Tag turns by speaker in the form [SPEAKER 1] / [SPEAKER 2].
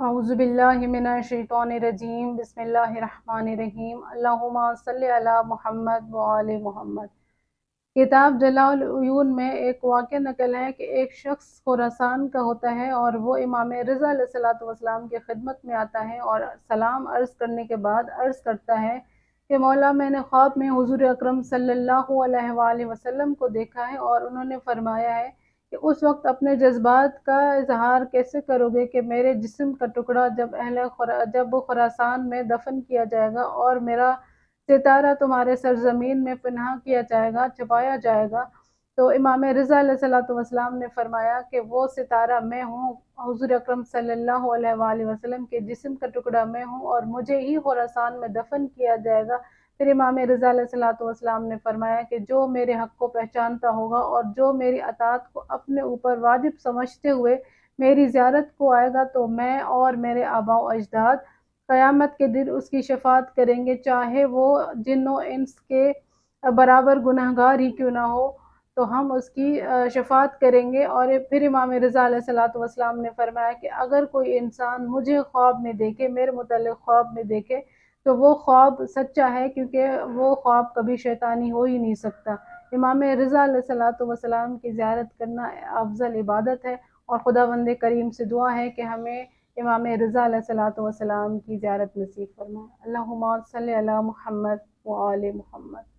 [SPEAKER 1] اعوذ باللہ من الشیطان الرجیم بسم اللہ الرحمن الرحیم اللہم صلی علی محمد وآل محمد۔ کتاب جلاء العیون میں ایک واقعہ نقل ہے کہ ایک شخص خراسان کا ہوتا ہے اور وہ امام رضا علیہ السلام کی خدمت میں آتا ہے اور سلام عرض کرنے کے بعد عرض کرتا ہے کہ مولا، میں نے خواب میں حضور اکرم صلی اللہ علیہ وآلہ وسلم کو دیکھا ہے اور انہوں نے فرمایا ہے کہ اس وقت اپنے جذبات کا اظہار کیسے کرو گے کہ میرے جسم کا ٹکڑا جب خراسان میں دفن کیا جائے گا اور میرا ستارہ تمہارے سرزمین میں پنہا کیا جائے گا، چھپایا جائے گا۔ تو امام رضا علیہ السلام نے فرمایا کہ وہ ستارہ میں ہوں، حضور اکرم صلی اللہ علیہ وآلہ وسلم کے جسم کا ٹکڑا میں ہوں اور مجھے ہی خراسان میں دفن کیا جائے گا۔ پھر امام رضا علیہ السلام نے فرمایا کہ جو میرے حق کو پہچانتا ہوگا اور جو میری اطاعت کو اپنے اوپر واجب سمجھتے ہوئے میری زیارت کو آئے گا تو میں اور میرے آباء و اجداد قیامت کے دن اس کی شفاعت کریں گے، چاہے وہ جن و انس کے برابر گناہگار ہی کیوں نہ ہو، تو ہم اس کی شفاعت کریں گے۔ اور پھر امام رضا علیہ السلام نے فرمایا کہ اگر کوئی انسان مجھے خواب میں دیکھے، میرے متعلق خواب میں دیکھے، تو وہ خواب سچا ہے، کیونکہ وہ خواب کبھی شیطانی ہو ہی نہیں سکتا۔ امام رضا علیہ السلام کی زیارت کرنا افضل عبادت ہے، اور خداوند کریم سے دعا ہے کہ ہمیں امام رضا علیہ السلام کی زیارت نصیب فرمائے۔ اللہم صلی علی محمد وآل محمد۔